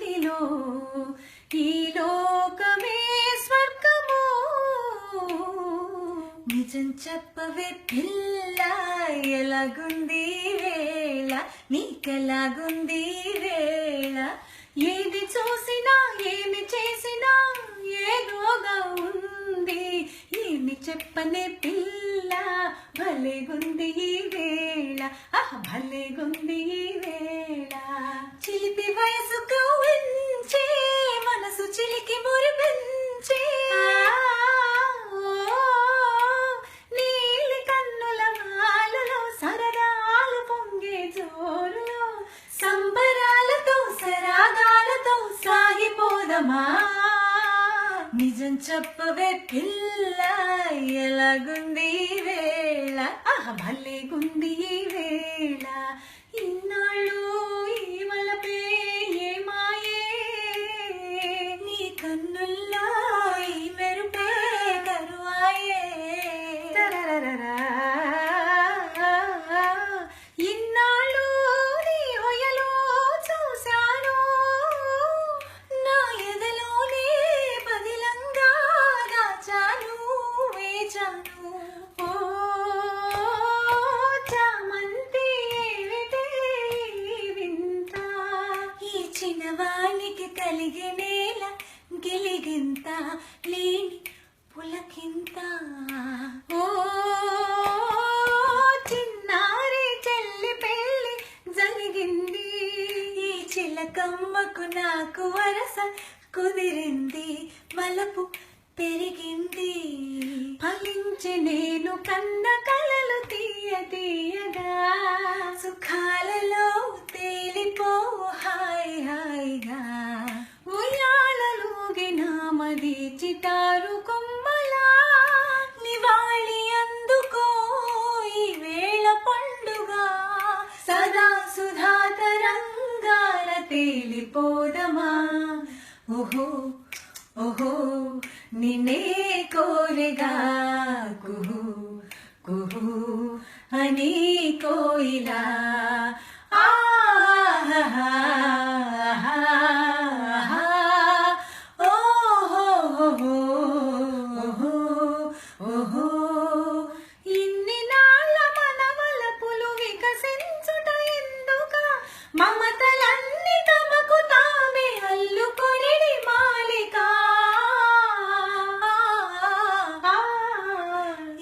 నీలో ఈ లోకమే స్వర్గము నిజం చెప్పవే పిల్ల ఎలాగుంది వేళ నీకెలాగుంది వేళ ఏది చూసినా ఏమి చేసినా ఏదోగా ఉంది ఏమి చెప్పనే పిల్ల భలేగుంది ఈ వేళ భలేగుంది ఈ వేళ చిలిపి వయసు కవ్వించే మనసు చిలికి మురిపించే నీలి కన్నుల వాలులో సరదాలు పొంగే జోరులో సంబరాలతో సరాగాలతో సాగిపోదమా నిజం చెప్పవే పిల్ల ఎలాగుంది వేళ భలేగుంది వేళ ఇన్నాళ్ళు ఈ వలపే ఏ మాయే నీ కన్నుల్లో ఈ మెరుపే కరువాయే ఇన్నాళ్ళు నీ ఒయలో చూశాను నా ఎదలోనే పదిలంగా దాచాను వేచాను ఓ చామంతి ఏమిటే వింత ఈ చిన్నవానికి కలిగే నేల గిలిగింత లేని పులకింత ఓ చిన్నారి చెల్లి పెళ్ళి జరిగింది ఈ చిలకమ్మకు నాకు వరస కుదిరింది మలపు పెరిగింది ఫలించి నేను కన్న కలలు తీయ తీయగా సుఖాలలో తేలిపో హాయ్ హాయిగా ఉయ్యాలలోగిన మది చిటారు కొమ్మలా నివాళి అందుకో ఈ వేళ పండుగ సదా సుధా తరంగాల తేలిపోదమా ఓహో ఓహో నిన్నే కోరెగా కుహు కుహు అని కోయిలా ఇన్ని నాళ్ళ మనవలపులు వికసించుట ఎందుక మమతలన్నీ తమకు తామే అల్లుకొనిడి మాలిక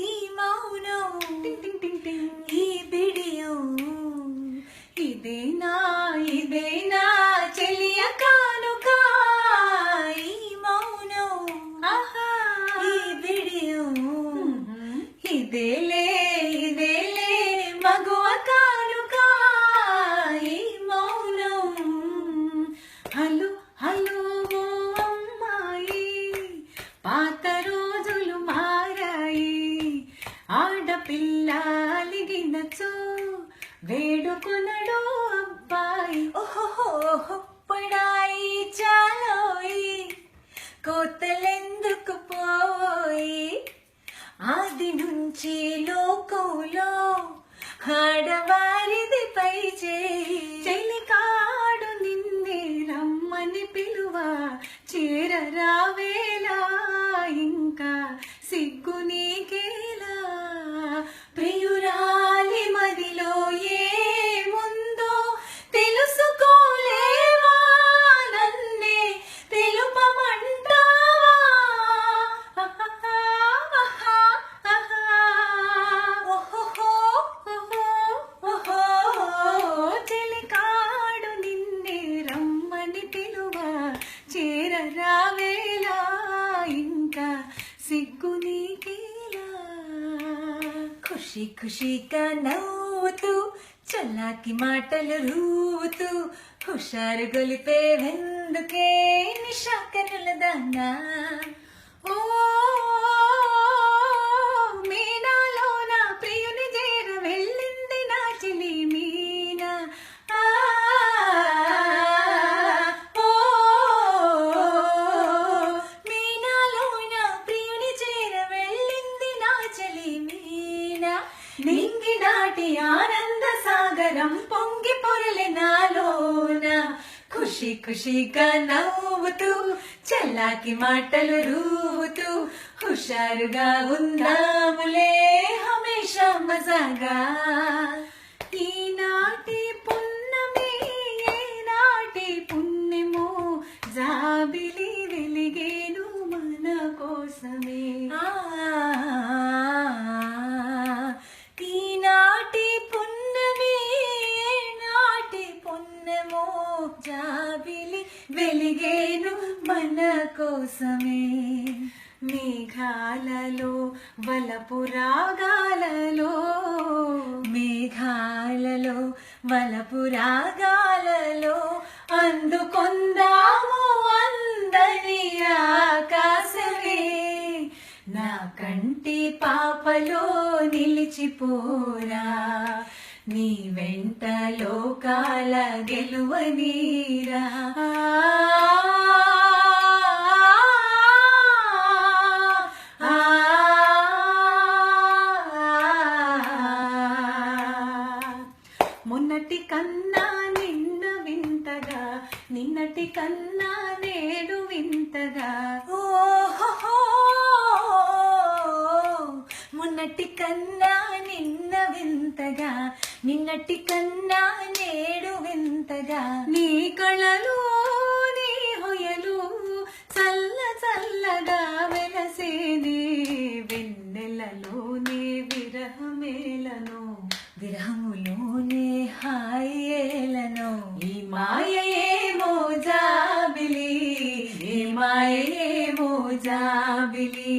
ఈ మౌనం ఈ బిడియం ఇదేనా ఇదేనా చెలియ కానుక ఈ మౌనం ఈ బిడియం ఇదేలే ఇదేలే మగువ కానుక ఈ మౌనం హలో హలో ఓ అమ్మాయి పాత రోజులు మారాయి ఆడపిల్ల అలిగినచో వేడుకొనడు అబ్బాయి ఓహో పడాయి చాలోయి కోతలెందుకు పోయి ఆది నుంచి లోకంలో ఆడవారిది పై చేయి చెలికాడు నిన్నే రమ్మని పిలువ చేరరావేలా ఇంకా సిగ్గు నీకేలా ప్రియురాలి మదిలో ఏముందో తెలుసుకోలేవా నన్నే తెలుపమంటావా చెలికాడు నిన్నే రమ్మని పిలువ చేరరావేలా ఇంకా సిగ్గు నీకేలా ఖుషి ఖుషిగా నవ్వుతూ చల్లాకి మాటలు రూతూ హుషారు గొలిపే వెందుకే నిషాకనుల దానా ఓ మీనాలో నా ప్రియుని చేర వెళ్ళింది నా చిలి మీనా మీనాలో నా ప్రియుని చేర వెళ్ళింది నా చలి మీనా నింగి దాటి ఆనంద సాగరం పొంగి పొరలి నాలోన ఖుషి ఖుషీగా నవ్వుతూ చల్లాకి మాటలు రూవుతూ హుషారుగా ఉందాములే హమేషా మజాగా. ఈనాటి పున్నమి ఏనాటి పుణ్యమో జాబిలి వెలిగేను మన కోసమే. ఈనాటి పున్నమి ఏనాటి పుణ్యమో జాబిలి వెలిగేను మన కోసమే. మేఘాలలో వలపు రాగాలలో మేఘాలలో వలపు రాగాలలో అందుకొందాము అందరి ఆకాశమే. నా కంటి పాపలో నిలిచిపోరా నీ వెంట లోకాల గెలువనీరా. మొన్నటి కన్నా నిన్న వింతగా నిన్నటి కన్నా నేడు వింతగా. ఓహో మొన్నటి కన్నా నిన్న వింతగా నిన్నటి కన్నా నేడు వింతగా. నీ కళలు నీ హొయలు చల్ల చల్లగా వెలసేనే వెన్నెలలోనే విరహమేలను విరహములోనే హాయేలను. ఈ మాయేమో జాబిలి ఈ మాయేమో జాబిలి.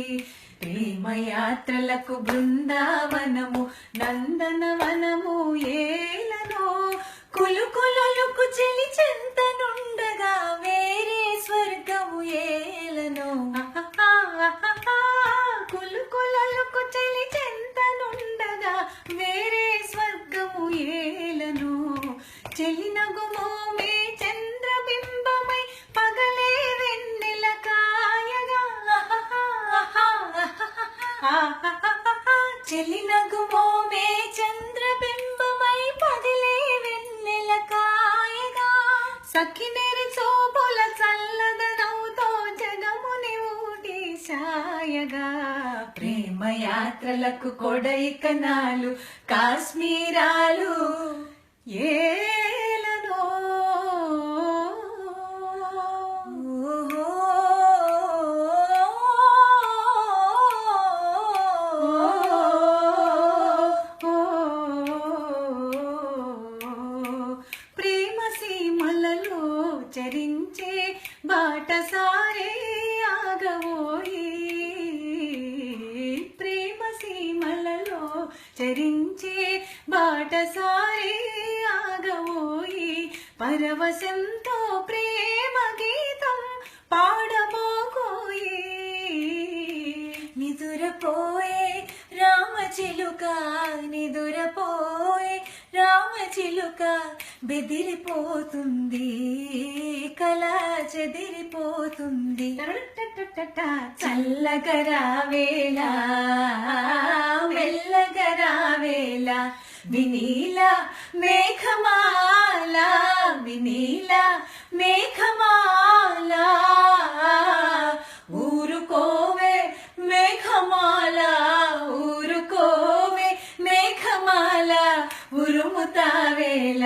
ప్రేమయాత్రలకు బృందావనము నందనవనము ఏలను. కులుకులకు చెలి చెంతనుండగా వేరే స్వర్గము ఏలను. కులుకులకు చెలి చెంతనుండగా వేరే స్వర్గము ఏలను. చెలినగుమో మే చంద్రబింబమై పగలే వెన్నెల కాయగా. చెలినగుమో మే చంద్రబింబమై పగలే వెన్నెల కాయగా. సఖినేరి శోభుల చల్లదనవుతో జగముని ఊటి సాయగా. ప్రేమయాత్రలకు కొడైకనాలు కాశ్మీరాలు ఏలను. ప్రేమ సీమలలో చరించే బాటసారే ఆగవోయి. ప్రేమ సీమలలో చరించే బాటసారే ఆగవోయి. పరవశంతో ప్రేమ గీతం పాడబోకోయి. నిదురపోయే రామచిలుక నిదురపోయే రామచిలుక బెదిరిపోతుంది కళ చెదిరిపోతుంది. చల్లగరావేళ మెల్లగరావేళ వినీల మేఘమాల వినీల మేఘమాల. ఊరుకోవే మేఘమాల ఊరుకోవే మేఘమాల. ఉరుముతావేళ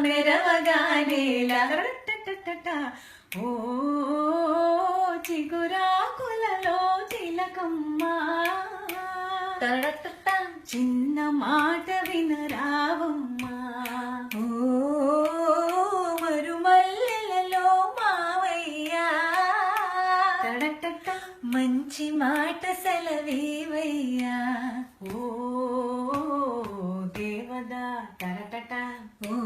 మెరవగానేలా. ఓ చిగురాకులలో చిలకమ్మ చిన్న మాట వినరావమ్మా. ఓ మరుమల్లెలలో మావయ్యా మంచి మాట సెలవేవయ్యా. ఓ దేవదా తరటట. ఓ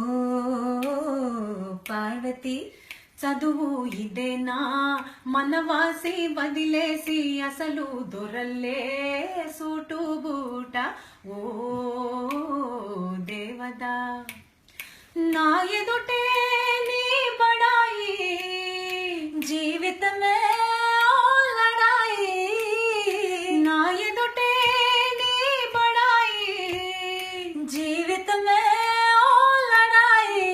పార్వతి చదువు ఇదేనా మనవాసి వదిలేసి అసలు దొరల్లే సూటు బూట. ఓ దేవదా నా ఎదుటే నీ బడాయి జీవితమే లడాయి. నా ఎదుటే నీ బడాయి జీవితమే లడాయి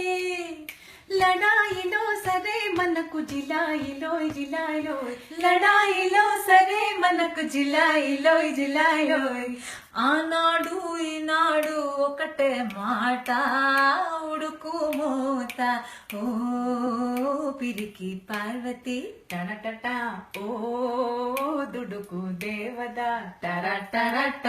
లడాయి. లడాయిలో సరే మనకు జిలాయిలో జిలాయిలో లడాయిలో సరే మనకు జిలాయిలో జిలాయిలో ఆనాడు ఈనాడు ఒకటే మాట ఉడుకు మూత ఓ పిరికి పార్వతి టరటట ఓ దుడుకు దేవదా టరటరట